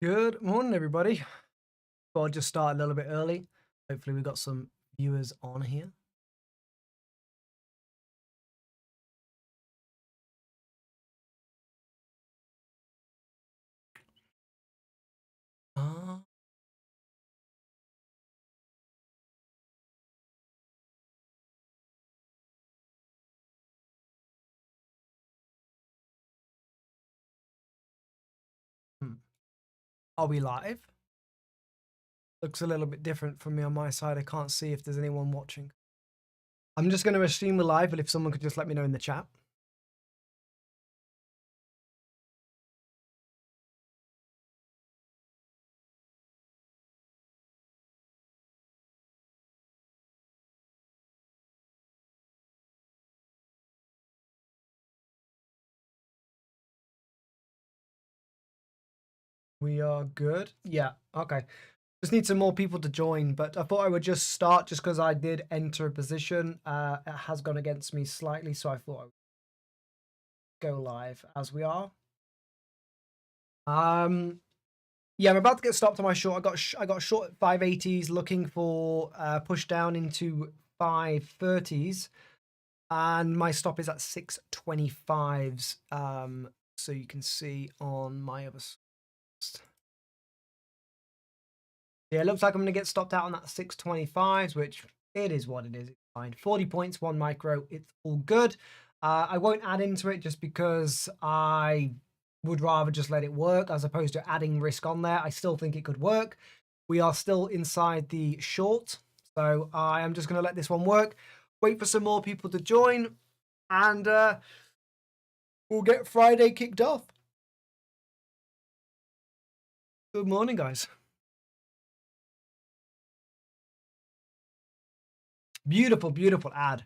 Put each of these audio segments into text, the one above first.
Good morning, everybody. I'll just start a little bit early. Hopefully, we've got some viewers on here. Uh, Are we live? Looks a little bit different from me on my side. I can't see if there's anyone watching. I'm just going to assume we're live, but if someone could just let me know in the chat. We are good. Yeah, okay. Just need some more people to join, but I thought I would just start just because I did enter a position. It has gone against me slightly, so I thought I would go live as we are. Yeah, I'm about to get stopped on my short. I got short at 580s, looking for push down into 530s, and my stop is at 625s. So you can see on my other. Yeah, it looks like I'm going to get stopped out on that 625s, which it is what it is. It's fine. 40 points, 1 micro. It's all good. I won't add into it just because I would rather just let it work as opposed to adding risk on there. I still think it could work. We are still inside the short. So I am just going to let this one work. Wait for some more people to join. And we'll get Friday kicked off. Good morning, guys. Beautiful, beautiful ad.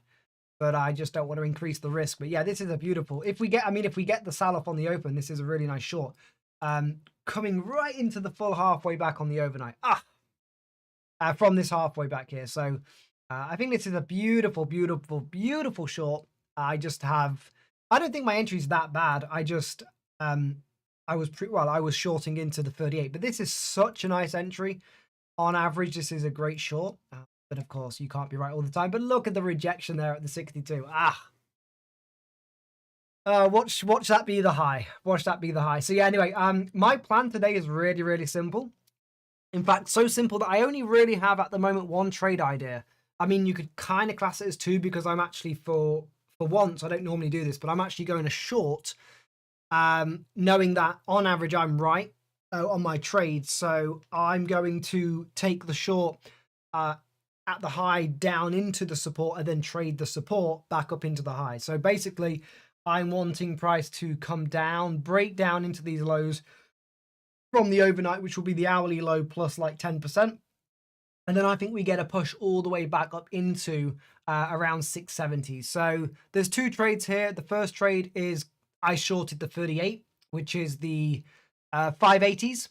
But I just don't want to increase the risk. But yeah, this is a beautiful. If we get the sell off on the open, this is a really nice short. Coming right into the full halfway back on the overnight. From this halfway back here. So I think this is a beautiful, beautiful, beautiful short. I don't think my entry is that bad. I just, I was shorting into the 38, but this is such a nice entry. On average, this is a great short. But of course, you can't be right all the time. But look at the rejection there at the 62. Watch that be the high. Watch that be the high. So yeah, anyway, my plan today is really, really simple. In fact, so simple that I only really have at the moment one trade idea. I mean, you could kind of class it as two because I'm actually for once, I don't normally do this, but I'm actually going a short, knowing that on average I'm right on my trades. So I'm going to take the short at the high down into the support and then trade the support back up into the high. So basically, I'm wanting price to come down, break down into these lows from the overnight, which will be the hourly low plus like 10%. And then I think we get a push all the way back up into around 670. So there's two trades here. The first trade is I shorted the 38, which is the 580s.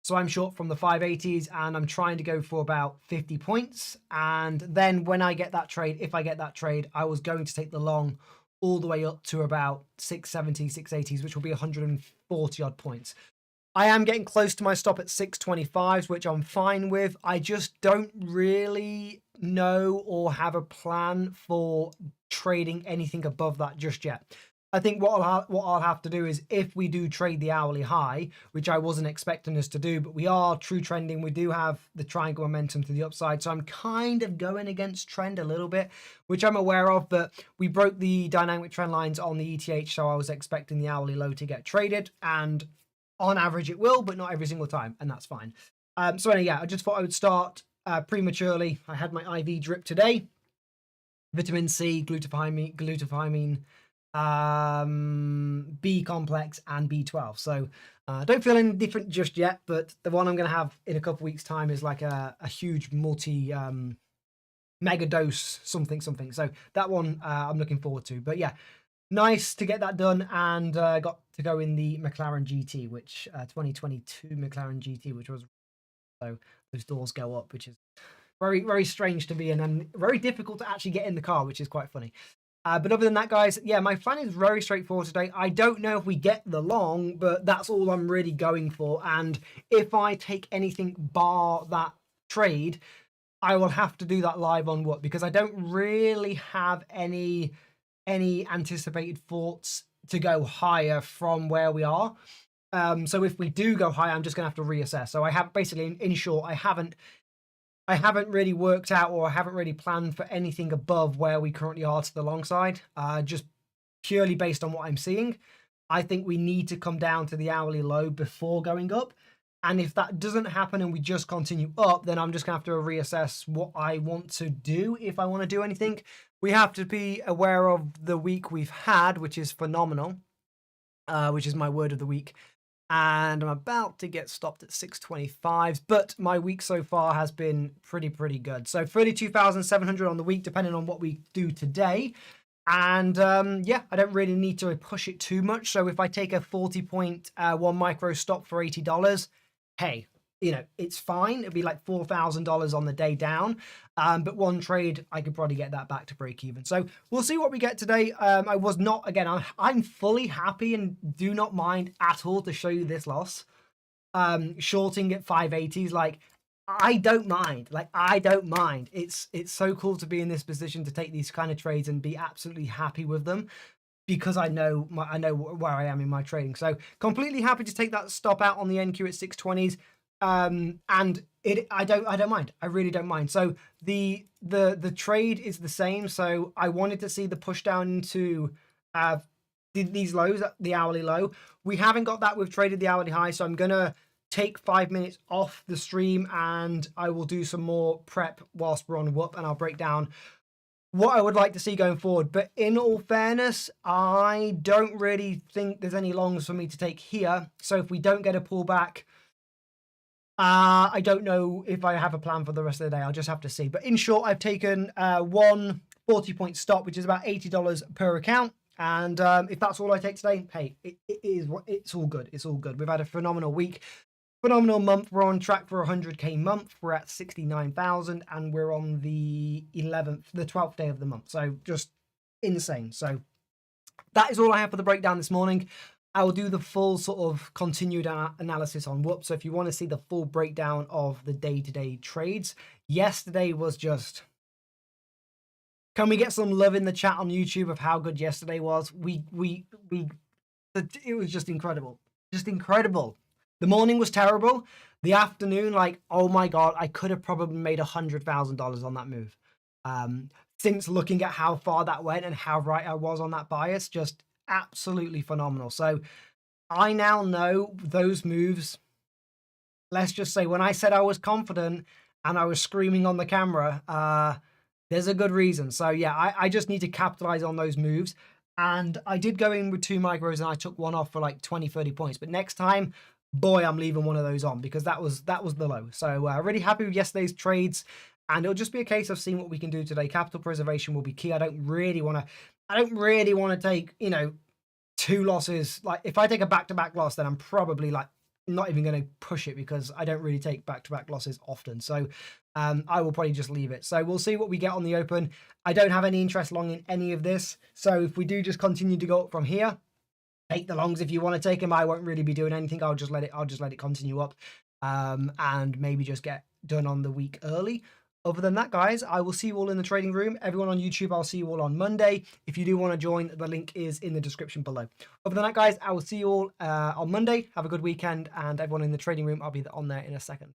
So I'm short from the 580s and I'm trying to go for about 50 points. And then when I get that trade, if I get that trade, I was going to take the long all the way up to about 670, 680s, which will be 140 odd points. I am getting close to my stop at 625s, which I'm fine with. I just don't really know or have a plan for trading anything above that just yet. I think what I'll have to do is if we do trade the hourly high, which I wasn't expecting us to do, but we are true trending. We do have the triangle momentum to the upside. So I'm kind of going against trend a little bit, which I'm aware of, but we broke the dynamic trend lines on the ETH. So I was expecting the hourly low to get traded, and on average it will, but not every single time. And that's fine. So anyway, yeah, I just thought I would start prematurely. I had my IV drip today, vitamin C, glutathione, B complex and B12. So don't feel any different just yet, but the one I'm going to have in a couple weeks time is like a huge multi mega dose something. So that one I'm looking forward to. But yeah, nice to get that done, and got to go in the McLaren GT, which 2022 McLaren GT, which was, so those doors go up, which is very, very strange to be in and very difficult to actually get in the car, which is quite funny. But other than that, guys, yeah, my plan is very straightforward today. I don't know if we get the long, but that's all I'm really going for. And if I take anything bar that trade, I will have to do that live on what, because I don't really have any anticipated thoughts to go higher from where we are. So if we do go higher, I'm just gonna have to reassess. So I have basically, in short, I haven't really worked out, or I haven't really planned for anything above where we currently are to the long side. Just purely based on what I'm seeing, I think we need to come down to the hourly low before going up. And if that doesn't happen and we just continue up, then I'm just gonna have to reassess what I want to do if I want to do anything. We have to be aware of the week we've had, which is phenomenal, which is my word of the week. And I'm about to get stopped at 625, but my week so far has been pretty good. So 32,700 on the week, depending on what we do today. And yeah, I don't really need to push it too much. So if I take a 40.1 micro stop for $80, hey, you know, it's fine. It'd be like $4,000 on the day down. But one trade, I could probably get that back to break even. So we'll see what we get today. I was not, again, I'm fully happy and do not mind at all to show you this loss. Shorting at 580s, like, I don't mind. Like, I don't mind. It's so cool to be in this position to take these kind of trades and be absolutely happy with them, because I know where I am in my trading. So completely happy to take that stop out on the NQ at 620s. And I don't mind. I really don't mind. So the trade is the same. So I wanted to see the push down into these lows, the hourly low. We haven't got that. We've traded the hourly high. So I'm gonna take 5 minutes off the stream and I will do some more prep whilst we're on Whoop, and I'll break down what I would like to see going forward. But in all fairness, I don't really think there's any longs for me to take here. So if we don't get a pullback, I don't know if I have a plan for the rest of the day. I'll just have to see. But in short, I've taken one 40-point stop, which is about $80 per account. And if that's all I take today, hey, it's all good. It's all good. We've had a phenomenal week, phenomenal month. We're on track for 100K month. We're at 69,000 and we're on the 12th day of the month. So just insane. So that is all I have for the breakdown this morning. I will do the full sort of continued analysis on Whoop. So if you want to see the full breakdown of the day-to-day trades, yesterday was just... Can we get some love in the chat on YouTube of how good yesterday was? It was just incredible. Just incredible. The morning was terrible. The afternoon, like, oh my God, I could have probably made $100,000 on that move. Since looking at how far that went and how right I was on that bias, just absolutely phenomenal. So I now know those moves. Let's just say when I said I was confident and I was screaming on the camera, there's a good reason. So yeah, I just need to capitalize on those moves. And I did go in with 2 micros and I took one off for like 20-30 points. But next time, boy, I'm leaving one of those on, because that was the low. So really happy with yesterday's trades. And it'll just be a case of seeing what we can do today. Capital preservation will be key. I don't really want to take, you know, 2 losses. Like, if I take a back-to-back loss, then I'm probably like not even going to push it, because I don't really take back-to-back losses often. So I will probably just leave it. So we'll see what we get on the open. I don't have any interest long in any of this. So if we do just continue to go up from here, take the longs if you want to take them. I won't really be doing anything. I'll just let it continue up, and maybe just get done on the week early. Other than that, guys, I will see you all in the trading room. Everyone on YouTube, I'll see you all on Monday. If you do want to join, the link is in the description below. Other than that, guys, I will see you all on Monday. Have a good weekend, and everyone in the trading room, I'll be on there in a second.